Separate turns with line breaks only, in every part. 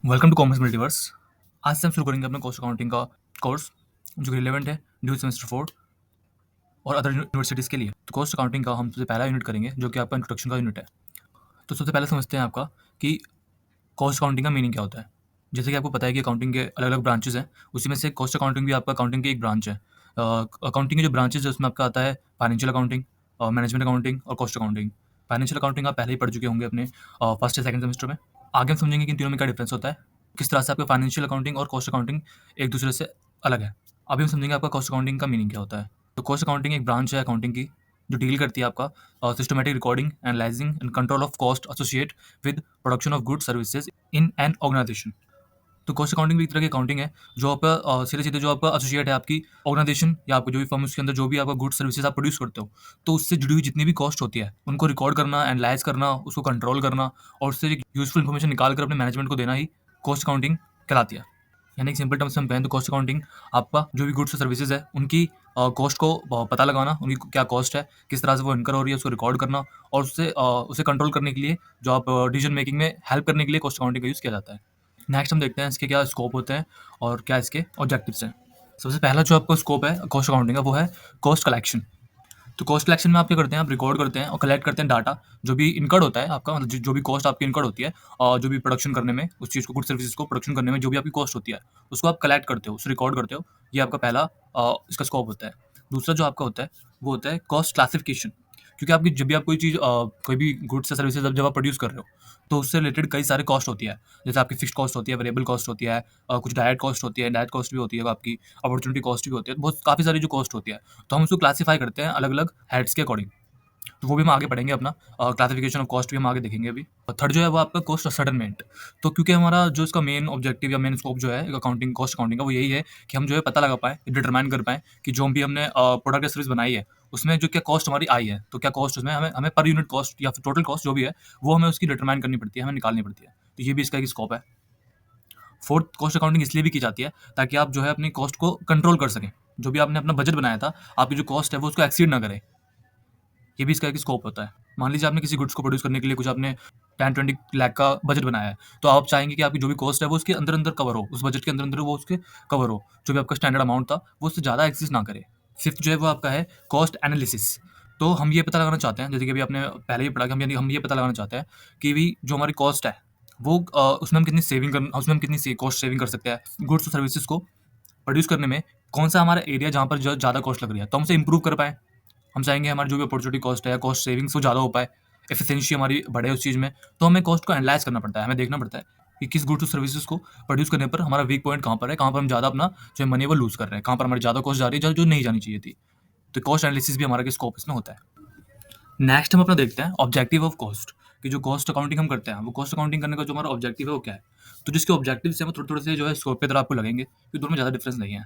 Welcome to commerce multiverse. आज से हम शुरू करेंगे अपना कॉस्ट अकाउंटिंग का कोर्स जो कि रिलेवेंट है ड्यू सेमेस्टर 4 और अदर यूनिवर्सिटीज़ के लिए। तो कॉस्ट अकाउंटिंग का हम सबसे पहला यूनिट करेंगे जो कि आपका इंट्रोडक्शन का यूनिट है। तो सबसे पहले समझते हैं आपका कि कॉस्ट अकाउंटिंग का मीनिंग क्या होता है। जैसे कि आपको पता है कि अकाउंटिंग के अलग अलग ब्रांचेज हैं, उसी में से कॉस्ट अकाउंटिंग भी आपका अकाउंटिंग की एक ब्रांच है। अकाउंटिंग के जो ब्रांचेज है उसमें आपका आता है फाइनेंशियल अकाउंटिंग, मैनेजमेंट अकाउंटिंग और कॉस्ट अकाउंटिंग। फाइनेंशियल अकाउंटिंग आप पहले ही पढ़ चुके होंगे अपने फर्स्ट या सेकंड सेमेस्टर में। आगे हम समझेंगे कि इन तीनों में क्या डिफरेंस होता है, किस तरह से आपका फाइनेंशियल अकाउंटिंग और कॉस्ट अकाउंटिंग एक दूसरे से अलग है। अभी हम समझेंगे आपका कॉस्ट अकाउंटिंग का मीनिंग क्या होता है। तो कॉस्ट अकाउंटिंग एक ब्रांच है अकाउंटिंग की जो डील करती है आपका systematic recording, analysing and control of cost associate with production of goods services in an organisation. तो कॉस्ट अकाउंटिंग भी एक तरह की अकाउंटिंग है जो आपका सीधे-सीधे जो आपका एसोसिएट है आपकी ऑर्गेनाइजेशन या आपको जो भी फर्म उसके अंदर जो भी आपका गुड्स सर्विसेज आप प्रोड्यूस करते हो, तो उससे जुड़ी हुई जितनी भी कॉस्ट होती है, उनको रिकॉर्ड करना, एनालाइज़ करना, उसको कंट्रोल करना और उससे एक यूज़फुल इन्फॉर्मेशन निकाल कर अपने मैनेजमेंट को देना ही कॉस्ट अकाउंटिंग कहलाती है। यानी कि सिंपल टर्म्स में हम कहें तो कॉस्ट अकाउंटिंग आपका जो भी गुड्स और सर्विसेज है, उनकी कॉस्ट को पता लगाना, उनकी क्या कॉस्ट है, किस तरह से वो इनकर हो रही है, उसको रिकॉर्ड करना और उसे कंट्रोल करने के लिए जो आप डिसीजन मेकिंग में हेल्प करने के लिए कॉस्ट अकाउंटिंग का यूज़ किया जाता है। नेक्स्ट हम देखते हैं इसके क्या स्कोप होते हैं और क्या इसके ऑब्जेक्टिव्स हैं। सबसे पहला जो आपका स्कोप है कॉस्ट अकाउंटिंग का वो है कॉस्ट कलेक्शन। तो कॉस्ट कलेक्शन में आप क्या करते हैं, आप रिकॉर्ड करते हैं और कलेक्ट करते हैं डाटा जो भी इनकर्ड होता है आपका, मतलब जो भी कॉस्ट आपकी इनकर्ड होती है और जो भी प्रोडक्शन करने में उस चीज़ को गुड सर्विसेज को प्रोडक्शन करने में जो भी आपकी कॉस्ट होती है उसको आप कलेक्ट करते हो, उसको रिकॉर्ड करते हो। ये आपका पहला इसका स्कोप होता है। दूसरा जो आपका होता है वो होता है कॉस्ट क्लासिफिकेशन। क्योंकि आपकी जब भी आप कोई चीज़ कोई भी गुड्स या सर्विसेज जब आप प्रोड्यूस कर रहे हो तो उससे रिलेटेड कई सारे कॉस्ट होती है। जैसे आपकी फिक्स्ड कॉस्ट होती है, वेरिएबल कॉस्ट होती है, कुछ डायरेक्ट कॉस्ट होती है, इनडायरेक्ट कॉस्ट भी होती है आपकी, अपॉर्चुनिटी कॉस्ट भी होती है, बहुत काफ़ी सारी जो कॉस्ट होती है। तो हम उसको क्लासीफाई करते हैं अलग अलग हेड्स के अकॉर्डिंग। तो वो भी हम आगे पढ़ेंगे अपना क्लासिफिकेशन ऑफ कॉस्ट भी हम आगे देखेंगे अभी। और थर्ड जो है वो आपका कॉस्ट असर्टेनमेंट। तो क्योंकि हमारा जो इसका मेन ऑब्जेक्टिव या मेन स्कोप जो है अकाउंटिंग कॉस्ट अकाउंटिंग का वो यही है कि हम जो है पता लगा पाएँ, डिटरमाइन कर पाएँ कि जो भी हमने प्रोडक्ट या सर्विस बनाई है उसमें जो क्या कॉस्ट हमारी आई है, तो क्या कॉस्ट उसमें हमें हमें पर यूनिट कॉस्ट या फिर टोटल कॉस्ट जो भी है वो हमें उसकी डिटरमाइन करनी पड़ती है, हमें निकालनी पड़ती है। तो ये भी इसका एक स्कोप है। फोर्थ कॉस्ट अकाउंटिंग इसलिए भी की जाती है ताकि आप जो है अपनी कॉस्ट को कंट्रोल कर सकें। जो भी आपने अपना बजट बनाया था, आपकी जो कॉस्ट है वो उसको एक्सीड ना करे। ये भी इसका एक स्कोप होता है। मान लीजिए आपने किसी गुड्स को प्रोड्यूस करने के लिए कुछ आपने 10-20 लाख का बजट बनाया है, तो आप चाहेंगे कि आपकी जो भी कॉस्ट है वो उसके अंदर-अंदर कवर हो, उस बजट के अंदर-अंदर वो उसके कवर हो। जो भी आपका स्टैंडर्ड अमाउंट था, वो उससे ज़्यादा एक्सीड ना करे। फिफ्थ जो है वो आपका है कॉस्ट एनालिसिस। तो हम ये पता लगाना चाहते हैं, जैसे कि अभी आपने पहले ही पढ़ा कि हम ये पता लगाना चाहते हैं कि भी जो हमारी कॉस्ट है, वो उसमें हम कितनी उसमें हम कितनी कॉस्ट सेविंग कर सकते हैं। गुड्स और सर्विसेज़ को प्रोड्यूस करने में कौन-सा हमारा एरिया जहाँ पर ज़्यादा कॉस्ट लग रही है, तो हम उसे इम्प्रूव कर पाएँ। हम चाहेंगे हमारी जो भी अपॉर्चुनिटी कॉस्ट है, कॉस्ट सेविंग्स वो ज़्यादा हो पाए, एफिशिएंसी हमारी बढ़े उस चीज़ में, तो हमें कॉस्ट को एनालाइज़ करना पड़ता है। हमें देखना पड़ता है कि किस गुड्स और सर्विसेज़ को प्रोड्यूस करने पर हमारा वीक पॉइंट कहाँ पर है, कहाँ पर हम ज़्यादा अपना जो है मनी वो लूज़ कर रहे हैं, कहाँ पर हमारी ज़्यादा कॉस्ट जा रही है, जो जो नहीं जानी चाहिए थी। तो कॉस्ट एनालिसिस भी हमारा स्कोप इसमें होता है। नेक्स्ट हम अपना देखते हैं ऑब्जेक्टिव ऑफ कॉस्ट, कि जो कॉस्ट अकाउंटिंग हम करते हैं, वो कॉस्ट अकाउंटिंग करने का जो हमारा ऑब्जेक्टिव है वो क्या है। तो जिसके ऑब्जेक्टिव्स हैं वो थोड़े-थोड़े से जो है स्कोप की तरह आपको लगेंगे, कि दोनों में ज़्यादा डिफरेंस नहीं है।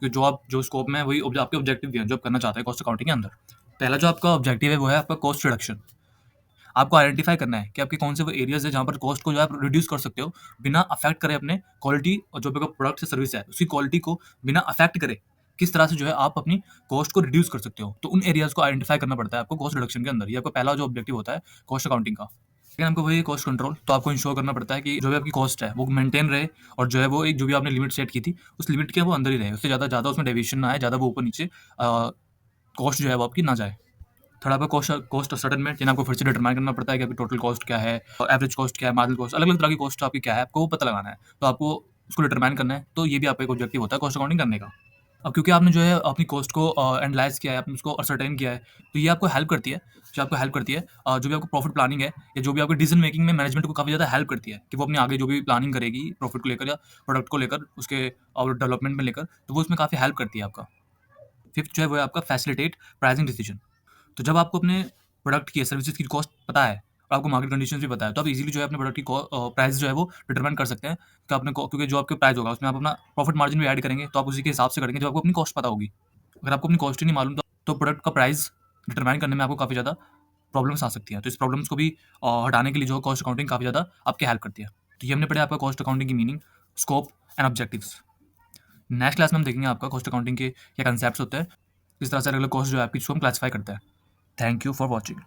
कि जो स्कोप में है वही आपके ऑब्जेक्टिव भी हैं, जो आप करना चाहते हैं कॉस्ट अकाउंटिंग के अंदर। पहला जो आपका ऑब्जेक्टिव है वो है आपका कॉस्ट रिडक्शन। आपको आइडेंटिफाई करना है कि आपके कौन से वो एरियाज़ है जहाँ पर कॉस्ट को जो है आप रिड्यूस कर सकते हो, बिना अफेक्ट करे अपने क्वालिटी और जो भी आपका प्रोडक्ट या सर्विस है, उसकी क्वालिटी को बिना अफेक्ट करे, किस तरह से जो है आप अपनी कॉस्ट को रिड्यूस कर सकते हो। तो उन एरियाज़ को आइडेंटिफाई करना पड़ता है आपको कॉस्ट रिडक्शन के अंदर। ये आपका पहला जो ऑब्जेक्टिव होता है कॉस्ट अकाउंटिंग का। सेकंड आपको वही कॉस्ट कंट्रोल, तो आपको इंश्योर करना पड़ता है कि जो भी आपकी कॉस्ट है वो मेंटेन रहे और जो है वो एक जो भी आपने लिमिट सेट की थी, उस लिमिट के वो अंदर ही रहे। उससे ज़्यादा उसमें डेविएशन ना आए, ज़्यादा वो ऊपर-नीचे कॉस्ट जो है वो आपकी ना जाए। थोड़ा आपका कॉस्ट कॉस्ट असर्टेनमेंट, यानी आपको फिर से डिटरमाइन करना पड़ता है कि आपकी टोटल कॉस्ट क्या है, एवरेज कॉस्ट क्या है, मार्जिनल कॉस्ट, अलग-अलग तरह की कॉस्ट आपकी क्या है, आपको वो पता लगाना है। तो आपको उसको डिटरमाइन करना है, तो ये भी आपका एक ऑब्जेक्टिव होता है कॉस्ट अकाउंटिंग करने का। अब क्योंकि आपने जो है अपनी कॉस्ट को एनालाइज़ किया है, आपने उसको असर्टेन किया है, तो ये आपको हेल्प करती है, जो भी आपको प्रॉफिट प्लानिंग है या जो भी आपकी डिसीजन मेकिंग में मैनेजमेंट को काफ़ी ज़्यादा हेल्प करती है कि वो अपनी आगे जो भी प्लानिंग करेगी प्रॉफिट को लेकर या प्रोडक्ट को लेकर, उसके और डेवलपमेंट में लेकर, तो वो उसमें काफ़ी हेल्प करती है आपका। फिफ्थ जो है वो है आपका फैसिलिटेट प्राइसिंग डिसीजन। तो जब आपको अपने प्रोडक्ट की सर्विसेज की कॉस्ट पता है और आपको मार्केट कंडीशंस भी पता है, तो आप इजीली जो है अपने प्रोडक्ट की प्राइस जो है वो डिटरमाइन कर सकते हैं कि क्योंकि जो आपके प्राइस होगा उसमें आप अपना प्रॉफिट मार्जिन भी ऐड करेंगे, तो आप उसी के हिसाब से करेंगे जब आपको अपनी कॉस्ट पता होगी। अगर आपको अपनी कॉस्ट ही नहीं मालूम तो प्रोडक्ट का प्राइस डिटरमाइन करने में आपको काफ़ी ज़्यादा प्रॉब्लम्स आ सकती हैं। तो इस प्रॉब्लम्स को भी हटाने के लिए जो कॉस्ट अकाउंटिंग काफ़ी ज़्यादा आपकी हेल्प करती है। तो ये हमने पढ़ा आपका कॉस्ट अकाउंटिंग की meaning, scope and objectives. Next class में हम देखेंगे आपका कॉस्ट अकाउंटिंग के क्या कंसेप्ट होते हैं, किस तरह से अलग अलग कॉस्ट जो है आपकी इसको हम क्लासीफाई करते हैं। Thank you for watching.